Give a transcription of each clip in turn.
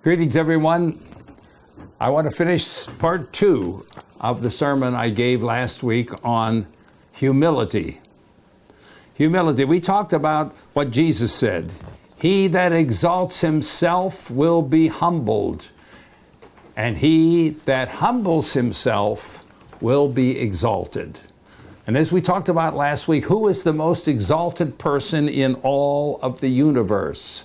Greetings, everyone. I want to finish part 2 of the sermon I gave last week on humility. Humility. We talked about what Jesus said. He that exalts himself will be humbled, and he that humbles himself will be exalted. And as we talked about last week, who is the most exalted person in all of the universe?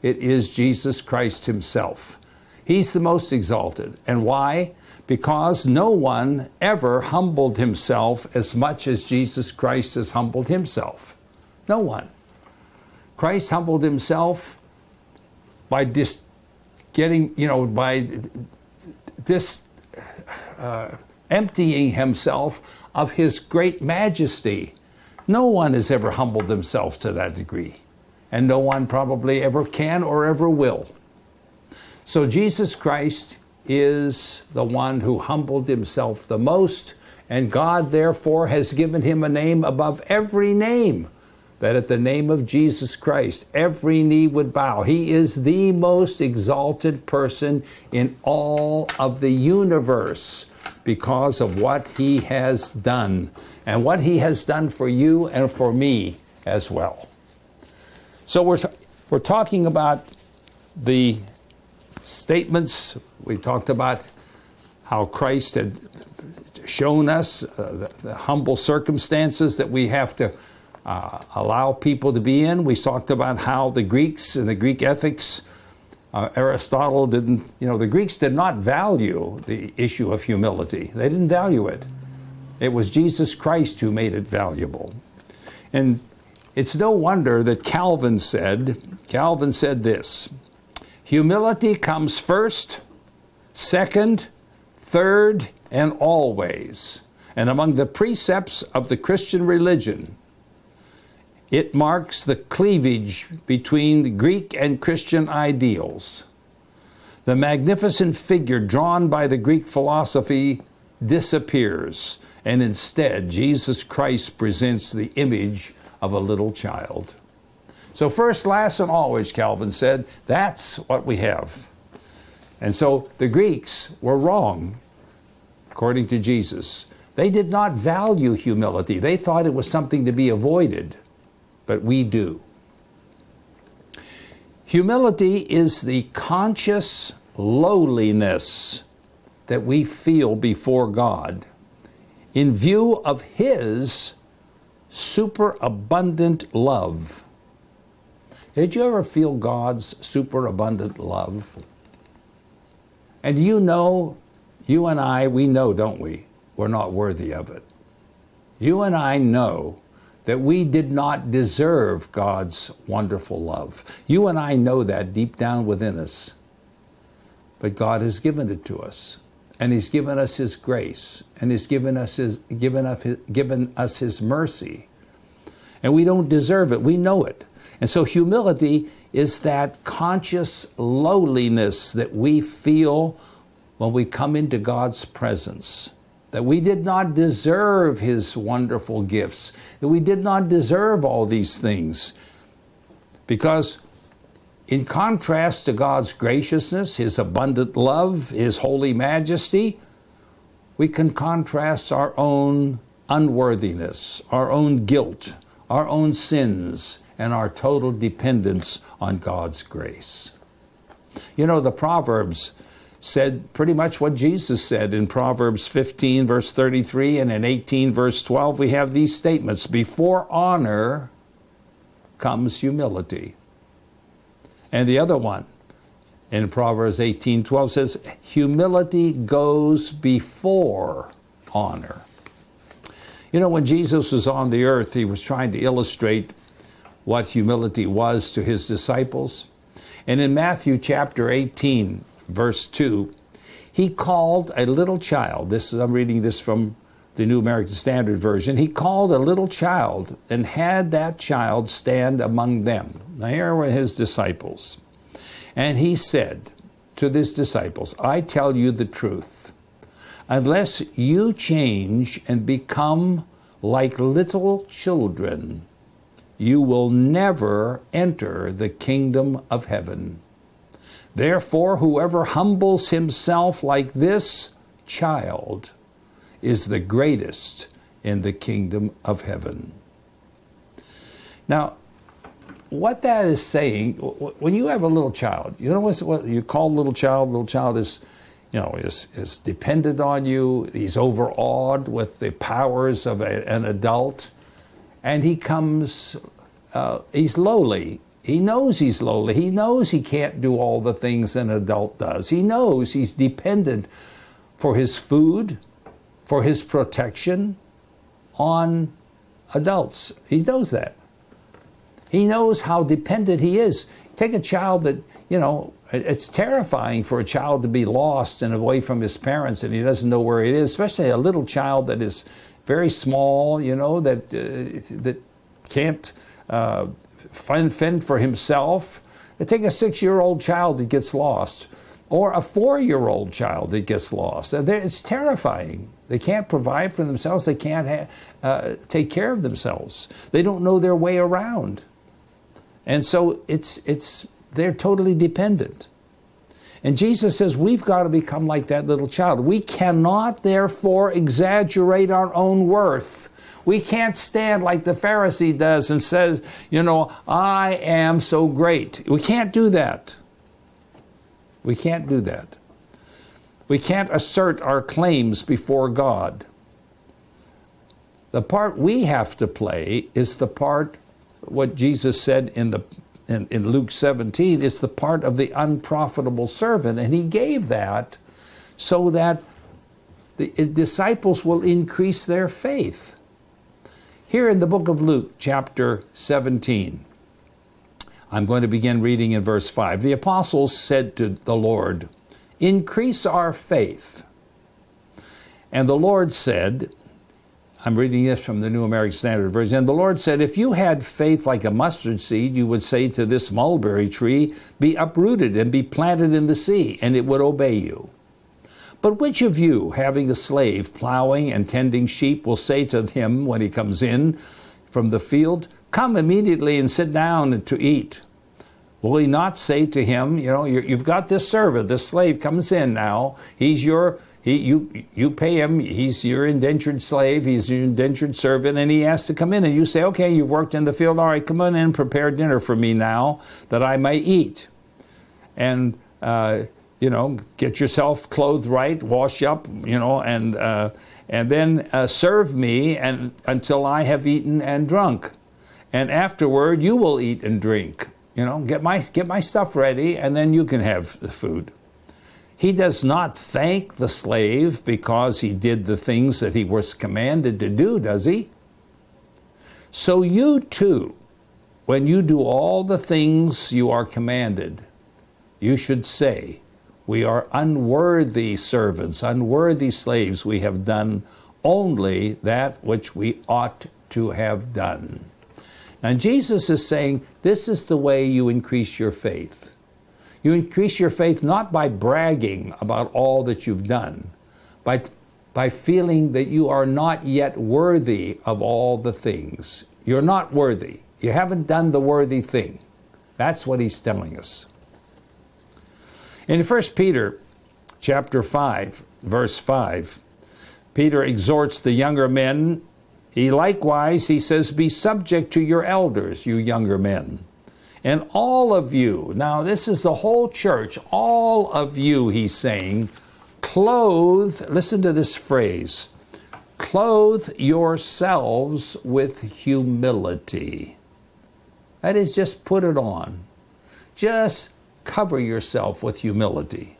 It is Jesus Christ himself. He's the most exalted. And why? Because no one ever humbled himself as much as Jesus Christ has humbled himself. No one. Christ humbled himself by emptying himself of his great majesty. No one has ever humbled themselves to that degree. And no one probably ever can or ever will. So Jesus Christ is the one who humbled himself the most, and God therefore has given him a name above every name, that at the name of Jesus Christ every knee would bow. He is the most exalted person in all of the universe because of what he has done, and what he has done for you and for me as well. So we're talking about the statements. We talked about how Christ had shown us the humble circumstances that we have to allow people to be in. We talked about how the Greeks and the Greek ethics, Aristotle didn't, the Greeks did not value the issue of humility. They didn't value it. It was Jesus Christ who made it valuable. And it's no wonder that Calvin said this: humility comes first, second, third, and always. And among the precepts of the Christian religion, it marks the cleavage between the Greek and Christian ideals. The magnificent figure drawn by the Greek philosophy disappears, and instead Jesus Christ presents the image of a little child. So first, last, and always, Calvin said, that's what we have. And so the Greeks were wrong, according to Jesus. They did not value humility. They thought it was something to be avoided, but we do. Humility is the conscious lowliness that we feel before God in view of his superabundant love. Did you ever feel God's superabundant love? And you and I, we know, don't we? We're not worthy of it. You and I know that we did not deserve God's wonderful love. You and I know that deep down within us. But God has given it to us. And he's given us his grace, and he's given us his mercy. And we don't deserve it. We know it. And so humility is that conscious lowliness that we feel when we come into God's presence, that we did not deserve his wonderful gifts, that we did not deserve all these things. Because in contrast to God's graciousness, his abundant love, his holy majesty, we can contrast our own unworthiness, our own guilt, our own sins, and our total dependence on God's grace. The Proverbs said pretty much what Jesus said in Proverbs 15, verse 33, and in 18, verse 12, we have these statements: before honor comes humility. And the other one in Proverbs 18:12 says, humility goes before honor. When Jesus was on the earth, he was trying to illustrate what humility was to his disciples. And in Matthew chapter 18, verse 2, he called a little child. I'm reading this from the New American Standard Version. He called a little child and had that child stand among them. Now here were his disciples. And he said to his disciples, I tell you the truth. Unless you change and become like little children, you will never enter the kingdom of heaven. Therefore, whoever humbles himself like this child is the greatest in the kingdom of heaven. Now, what that is saying, when you have a little child, you know what you call a little child? Little child is, is dependent on you. He's overawed with the powers of an adult, and he comes. He's lowly. He knows he's lowly. He knows he can't do all the things an adult does. He knows he's dependent for his food, for his protection, on adults. He knows that. He knows how dependent he is. Take a child that, it's terrifying for a child to be lost and away from his parents and he doesn't know where he is, especially a little child that is very small, that can't fend for himself. Take a 6-year-old child that gets lost, or a 4-year-old child that gets lost. It's terrifying. They can't provide for themselves. They can't take care of themselves. They don't know their way around. And so they're totally dependent. And Jesus says we've got to become like that little child. We cannot, therefore, exaggerate our own worth. We can't stand like the Pharisee does and says, I am so great. We can't do that. We can't do that. We can't assert our claims before God. The part we have to play is the part, what Jesus said in Luke 17, is the part of the unprofitable servant. And he gave that so that the disciples will increase their faith. Here in the book of Luke, chapter 17, I'm going to begin reading in verse 5. The apostles said to the Lord, "Increase our faith." And the Lord said, I'm reading this from the New American Standard Version, and the Lord said, "If you had faith like a mustard seed, you would say to this mulberry tree, 'Be uprooted and be planted in the sea,' and it would obey you. But which of you, having a slave plowing and tending sheep, will say to him when he comes in from the field, 'Come immediately and sit down to eat'? Will he not say to him, you've got this servant, this slave comes in now, you pay him, he's your indentured slave, he's your indentured servant, and he has to come in, and you say, 'Okay, you've worked in the field, all right, come on in and prepare dinner for me now that I may eat.' And get yourself clothed right, wash up, and then serve me until I have eaten and drunk. And afterward, you will eat and drink. Get my stuff ready, and then you can have the food." He does not thank the slave because he did the things that he was commanded to do, does he? So you too, when you do all the things you are commanded, you should say, "We are unworthy servants, unworthy slaves. We have done only that which we ought to have done." Now Jesus is saying this is the way you increase your faith. You increase your faith not by bragging about all that you've done, but by feeling that you are not yet worthy of all the things. You're not worthy. You haven't done the worthy thing. That's what he's telling us. In 1 Peter chapter 5, verse 5, Peter exhorts the younger men. He says, "Be subject to your elders, you younger men. And all of you," now this is the whole church, "all of you," he's saying, listen to this phrase, "clothe yourselves with humility." That is, just put it on. Just cover yourself with humility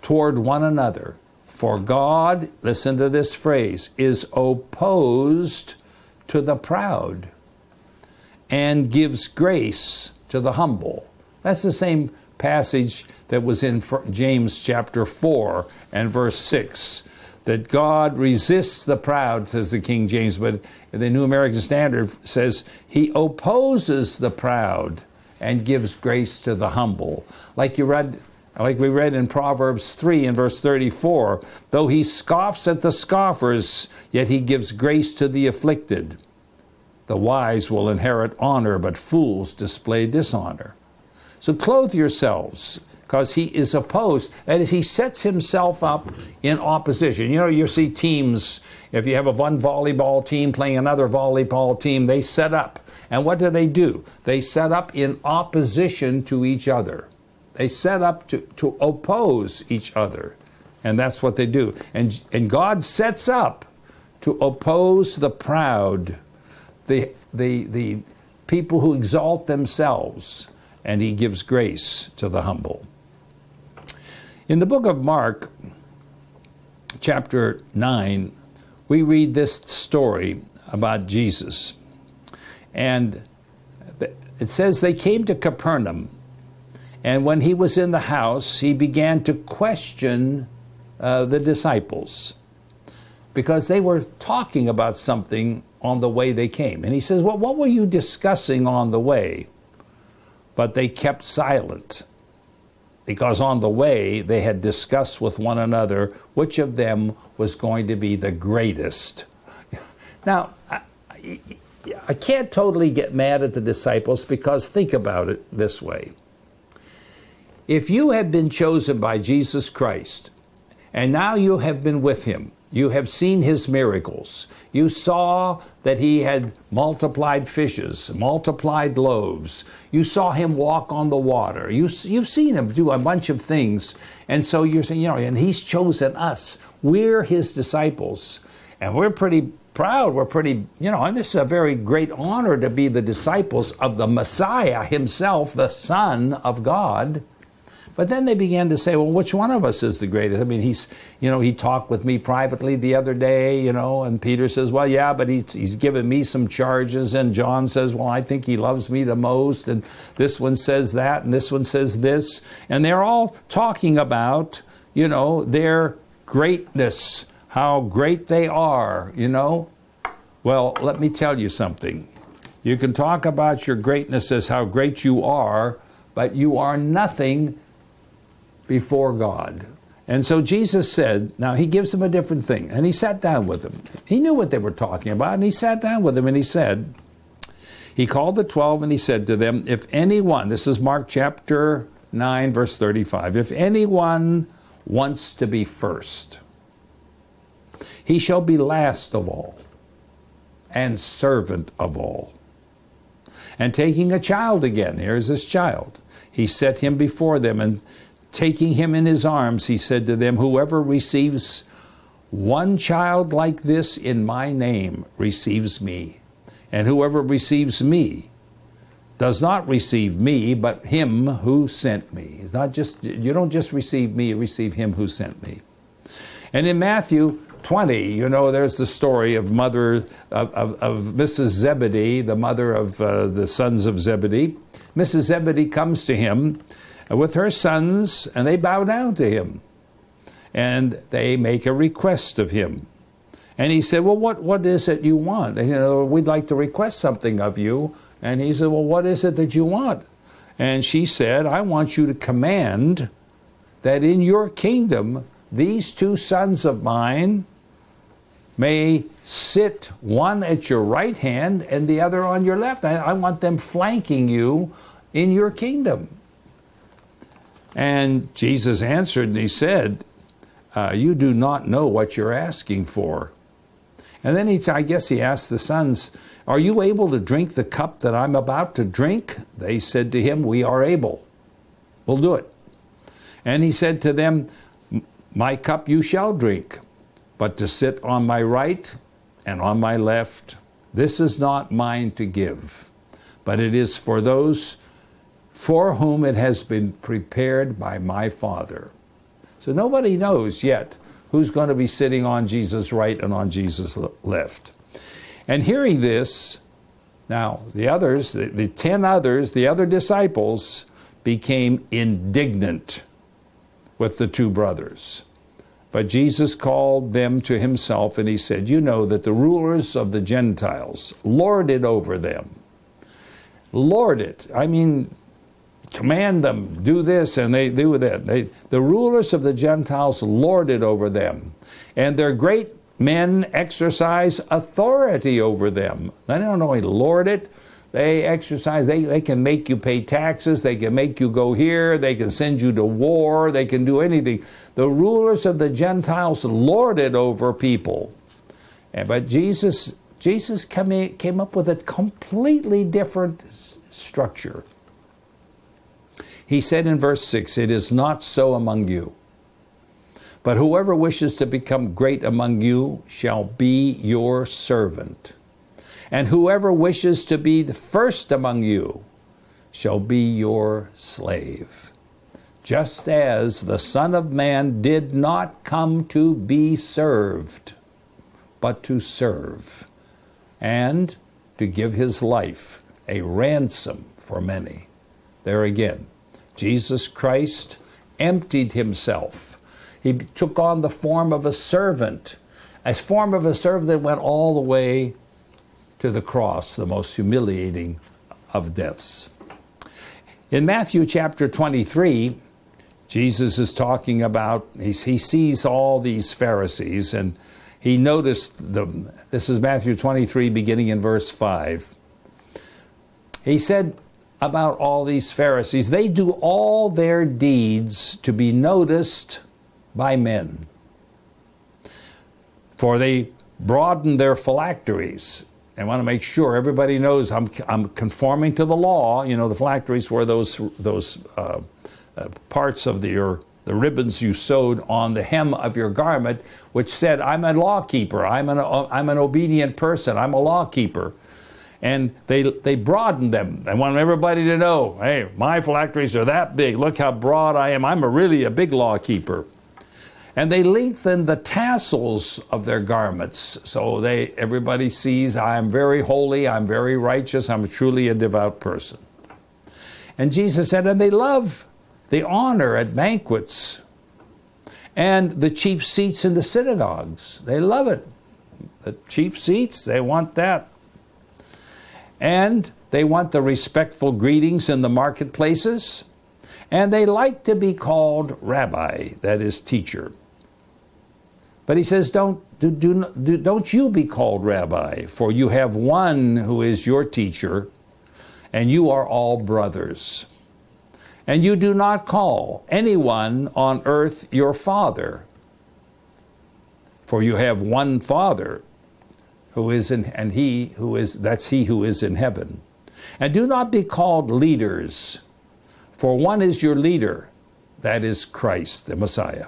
toward one another. For God, listen to this phrase, is opposed to the proud and gives grace to the humble. That's the same passage that was in James chapter 4 and verse 6, that God resists the proud, says the King James, but the New American Standard says he opposes the proud and gives grace to the humble. Like we read in Proverbs 3 and verse 34, though he scoffs at the scoffers, yet he gives grace to the afflicted. The wise will inherit honor, but fools display dishonor. So clothe yourselves, because he is opposed. That is, he sets himself up in opposition. You know, you see teams, if you have one volleyball team playing another volleyball team, they set up. And what do? They set up in opposition to each other. They set up to oppose each other. And that's what they do. And God sets up to oppose the proud, the people who exalt themselves, and he gives grace to the humble. In the book of Mark, chapter 9, we read this story about Jesus. And it says they came to Capernaum, and when he was in the house, he began to question the disciples, because they were talking about something on the way they came. And he says, well, what were you discussing on the way? But they kept silent, because on the way they had discussed with one another which of them was going to be the greatest. Now, I can't totally get mad at the disciples, because think about it this way. If you had been chosen by Jesus Christ, and now you have been with him, you have seen his miracles, you saw that he had multiplied fishes, multiplied loaves, you saw him walk on the water, you've seen him do a bunch of things, and so you're saying, and he's chosen us. We're his disciples, and we're pretty proud, we're pretty, and this is a very great honor to be the disciples of the Messiah himself, the Son of God. But then they began to say, well, which one of us is the greatest? I mean, he talked with me privately the other day, and Peter says, well, yeah, but he's given me some charges. And John says, well, I think he loves me the most. And this one says that, and this one says this. And they're all talking about, their greatness, how great they are, Well, let me tell you something. You can talk about your greatness as how great you are, but you are nothing before God. And so Jesus said, now he gives them a different thing, and he sat down with them. He knew what they were talking about, and he sat down with them, and he said, he called the 12, and he said to them, if anyone, this is Mark chapter 9, verse 35, if anyone wants to be first, he shall be last of all, and servant of all. And taking a child again, here's this child, he set him before them, and taking him in his arms, he said to them, whoever receives one child like this in my name receives me. And whoever receives me does not receive me, but him who sent me. It's not just, you don't just receive me, you receive him who sent me. And in Matthew 20, there's the story of Mrs. Zebedee, the mother of the sons of Zebedee. Mrs. Zebedee comes to him with her sons, and they bow down to him, and they make a request of him. And he said, well, what is it you want? And, we'd like to request something of you. And he said, well, what is it that you want? And she said, I want you to command that in your kingdom, these two sons of mine may sit, one at your right hand and the other on your left. I want them flanking you in your kingdom. And Jesus answered, and he said, you do not know what you're asking for. And then I guess he asked the sons, are you able to drink the cup that I'm about to drink? They said to him, we are able. We'll do it. And he said to them, my cup you shall drink, but to sit on my right and on my left, this is not mine to give, but it is for those for whom it has been prepared by my Father. So nobody knows yet who's going to be sitting on Jesus' right and on Jesus' left. And hearing this, now the others, the 10 others, the other disciples, became indignant with the two brothers. But Jesus called them to himself, and he said, you know that the rulers of the Gentiles lord it over them. Lord it. I mean, command them, do this, and they do that. The rulers of the Gentiles lord it over them, and their great men exercise authority over them. They don't only lord it, They exercise, they can make you pay taxes, they can make you go here, they can send you to war, they can do anything. The rulers of the Gentiles lord it over people. But Jesus came up with a completely different structure. He said in verse 6, "It is not so among you. But whoever wishes to become great among you shall be your servant. And whoever wishes to be the first among you shall be your slave. Just as the Son of Man did not come to be served, but to serve, and to give his life a ransom for many." There again, Jesus Christ emptied himself. He took on the form of a servant, a form of a servant that went all the way to the cross, the most humiliating of deaths. In Matthew chapter 23, Jesus is talking about, he sees all these Pharisees, and he noticed them. This is Matthew 23, beginning in verse 5. He said about all these Pharisees, "They do all their deeds to be noticed by men. For they broaden their phylacteries." They want to make sure everybody knows I'm conforming to the law. You know, the phylacteries were those parts of the ribbons you sewed on the hem of your garment, which said, "I'm a lawkeeper. I'm an obedient person. I'm a lawkeeper." And they broadened them. They want everybody to know, "Hey, my phylacteries are that big. Look how broad I am. I'm really a big lawkeeper." And they lengthen the tassels of their garments, so everybody sees, I am very holy, I'm very righteous, I'm truly a devout person. And Jesus said, and they love the honor at banquets and the chief seats in the synagogues. They love it. The chief seats, they want that. And they want the respectful greetings in the marketplaces. And they like to be called rabbi, that is, teacher. But he says, don't you be called rabbi, for you have one who is your teacher, and you are all brothers. And you do not call anyone on earth your father, for you have one Father, who is in, and that's he who is in heaven. And do not be called leaders, for one is your leader, that is Christ, the Messiah.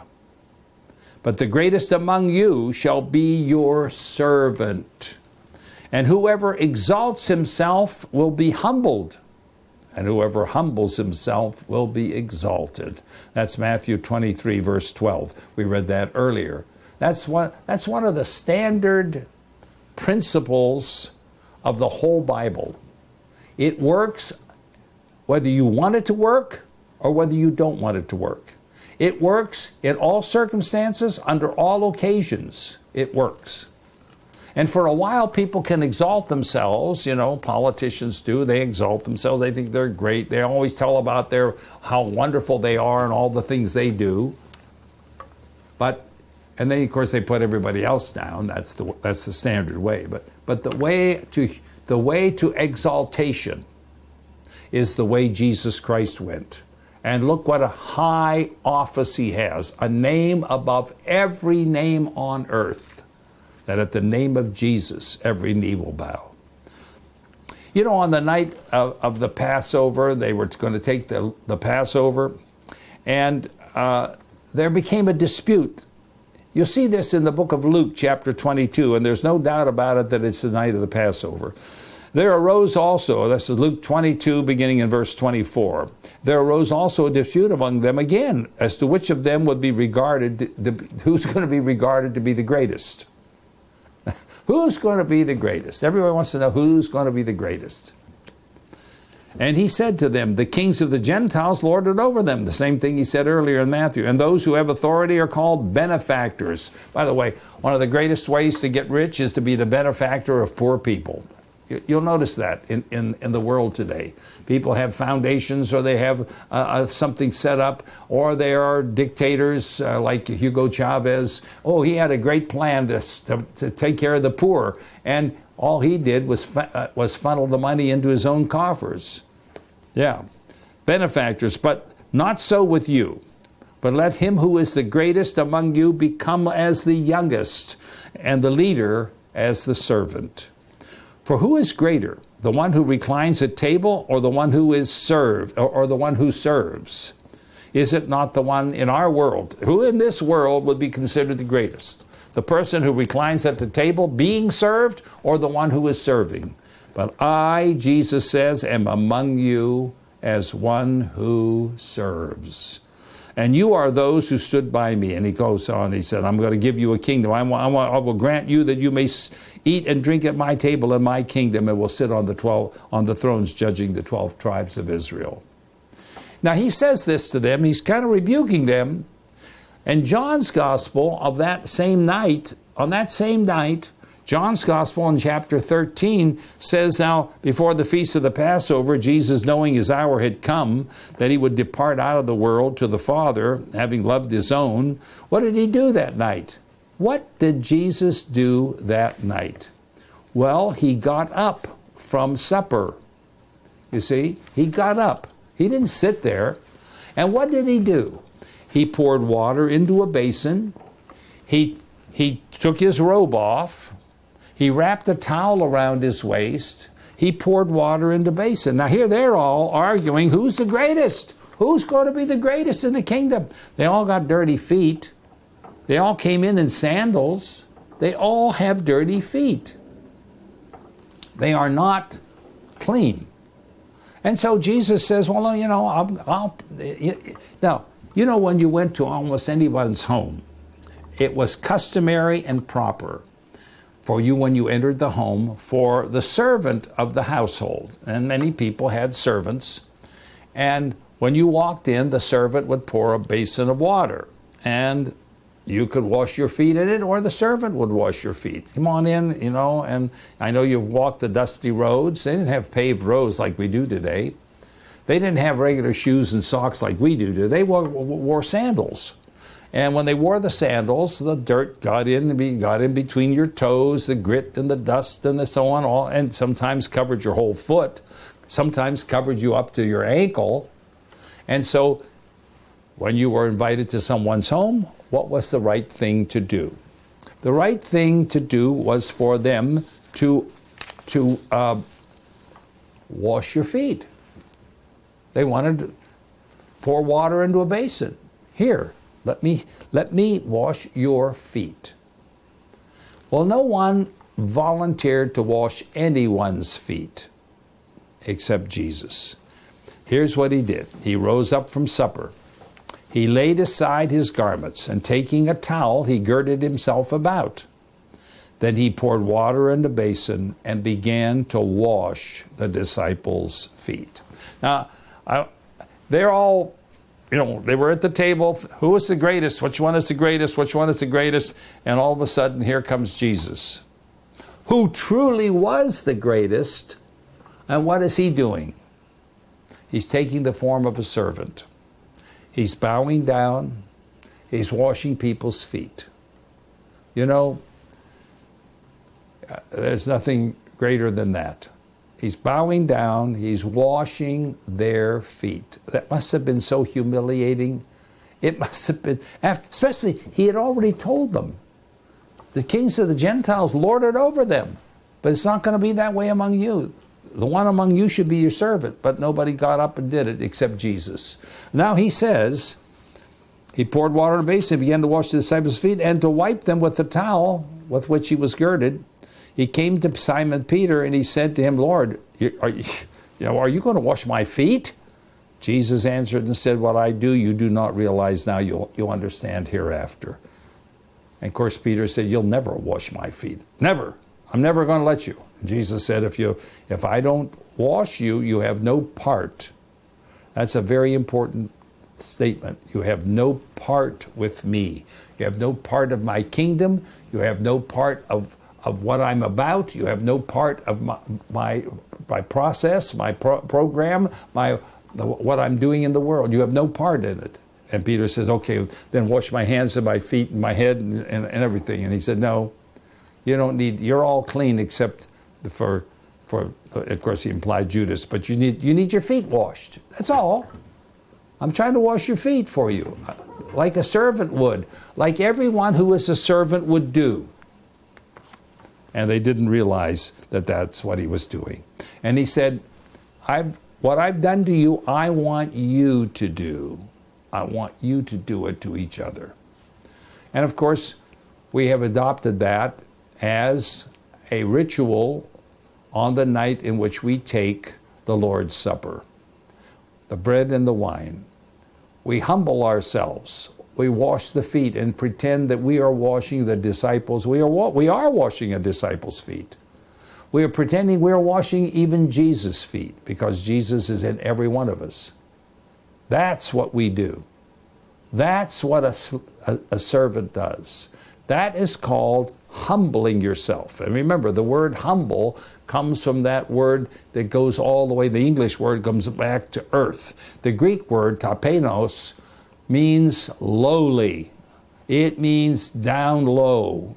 But the greatest among you shall be your servant. And whoever exalts himself will be humbled, and whoever humbles himself will be exalted. That's Matthew 23, verse 12. We read that earlier. That's one of the standard principles of the whole Bible. It works whether you want it to work or whether you don't want it to work. It works in all circumstances, under all occasions. It works. And for a while, people can exalt themselves. You know, politicians do. They exalt themselves. They think they're great. They always tell about how wonderful they are and all the things they do. And then, of course, they put everybody else down. That's the standard way. But the way to exaltation is the way Jesus Christ went. And look what a high office he has, a name above every name on earth, that at the name of Jesus, every knee will bow. You know, on the night of the Passover, they were going to take the Passover, and there became a dispute. You'll see this in the book of Luke, chapter 22, and there's no doubt about it that it's the night of the Passover. There arose also, this is Luke 22, beginning in verse 24, there arose also a dispute among them again as to which of them would be regarded, who's going to be regarded to be the greatest. Who's going to be the greatest? Everyone wants to know who's going to be the greatest. And he said to them, the kings of the Gentiles lord it over them. The same thing he said earlier in Matthew. And those who have authority are called benefactors. By the way, one of the greatest ways to get rich is to be the benefactor of poor people. You'll notice that in the world today. People have foundations, or they have something set up, or they are dictators like Hugo Chavez. Oh, he had a great plan to take care of the poor, and all he did was funnel the money into his own coffers. Yeah, benefactors, but not so with you. But let him who is the greatest among you become as the youngest, and the leader as the servant. For who is greater, the one who reclines at table, or the one who is served, or the one who serves? Is it not the one in our world? Who in this world would be considered the greatest? The person who reclines at the table being served, or the one who is serving? But I, Jesus says, am among you as one who serves. And you are those who stood by me. And he goes on, he said, I'm going to give you a kingdom. I will grant you that you may eat and drink at my table in my kingdom, and will sit on the thrones judging the 12 tribes of Israel. Now he says this to them. He's kind of rebuking them. And John's gospel of that same night, on that same night, John's gospel in chapter 13 says, now, before the feast of the Passover, Jesus, knowing his hour had come, that he would depart out of the world to the Father, having loved his own. What did he do that night? What did Jesus do that night? Well, he got up from supper. You see, he got up. He didn't sit there. And what did he do? He poured water into a basin. He took his robe off. He wrapped a towel around his waist. He poured water into the basin. Now here they're all arguing, who's the greatest? Who's going to be the greatest in the kingdom? They all got dirty feet. They all came in sandals. They all have dirty feet. They are not clean. And so Jesus says, well, you know, now, you know, when you went to almost anyone's home, it was customary and proper for you, when you entered the home, for the servant of the household, and many people had servants, and when you walked in, the servant would pour a basin of water, and you could wash your feet in it, or the servant would wash your feet. Come on in, you know, and I know you've walked the dusty roads. They didn't have paved roads like we do today. They didn't have regular shoes and socks like we do today. They wore sandals. And when they wore the sandals, the dirt got in between your toes, the grit and the dust and so on, and sometimes covered your whole foot, sometimes covered you up to your ankle. And so when you were invited to someone's home, what was the right thing to do? The right thing to do was for them to wash your feet. They wanted to pour water into a basin. Here, let me wash your feet. Well, no one volunteered to wash anyone's feet except Jesus. Here's what he did. He rose up from supper. He laid aside his garments, and taking a towel, he girded himself about. Then he poured water in the basin and began to wash the disciples' feet. Now, they're all, you know, they were at the table. Who is the greatest? Which one is the greatest? Which one is the greatest? And all of a sudden, here comes Jesus, who truly was the greatest. And what is he doing? He's taking the form of a servant. He's bowing down. He's washing people's feet. You know, there's nothing greater than that. He's bowing down, he's washing their feet. That must have been so humiliating. It must have been, especially, he had already told them, the kings of the Gentiles lord it over them, but it's not going to be that way among you. The one among you should be your servant, but nobody got up and did it except Jesus. Now he says, he poured water in a basin, began to wash the disciples' feet, and to wipe them with the towel with which he was girded. He came to Simon Peter, and he said to him, Lord, are you going to wash my feet? Jesus answered and said, what I do, you do not realize now, you'll understand hereafter. And of course, Peter said, you'll never wash my feet. Never. I'm never going to let you. And Jesus said, if I don't wash you, you have no part. That's a very important statement. You have no part with me. You have no part of my kingdom. You have no part of of what I'm about. You have no part of my process, my program, what I'm doing in the world. You have no part in it. And Peter says, okay, then wash my hands and my feet and my head and everything. And he said, no, you don't need, you're all clean except for of course he implied Judas, but you need your feet washed. That's all. I'm trying to wash your feet for you, like a servant would, like everyone who is a servant would do. And they didn't realize that that's what he was doing. And he said, what I've done to you, I want you to do. I want you to do it to each other. And of course, we have adopted that as a ritual on the night in which we take the Lord's Supper, the bread and the wine. We humble ourselves. We wash the feet and pretend that we are washing the disciples. We are washing a disciple's feet. We are pretending we are washing even Jesus' feet because Jesus is in every one of us. That's what we do. That's what a servant does. That is called humbling yourself. And remember, the word humble comes from that word that goes all the way, the English word comes back to earth. The Greek word, tapenos, means lowly. It means down low.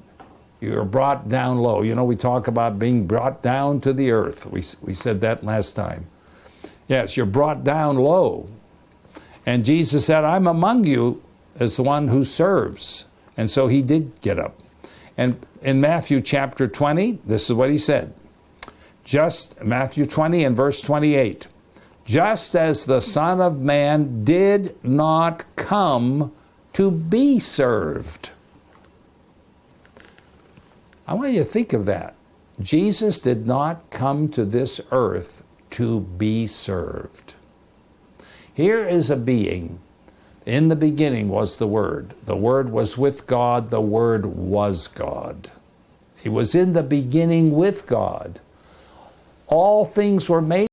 You're brought down low. You know, we talk about being brought down to the earth. We said that last time. Yes, you're brought down low. And Jesus said, I'm among you as the one who serves. And so he did get up. And in Matthew chapter 20, this is what he said. Matthew 20 and verse 28. Just as the Son of Man did not come to be served. I want you to think of that. Jesus did not come to this earth to be served. Here is a being. In the beginning was the Word. The Word was with God. The Word was God. He was in the beginning with God. All things were made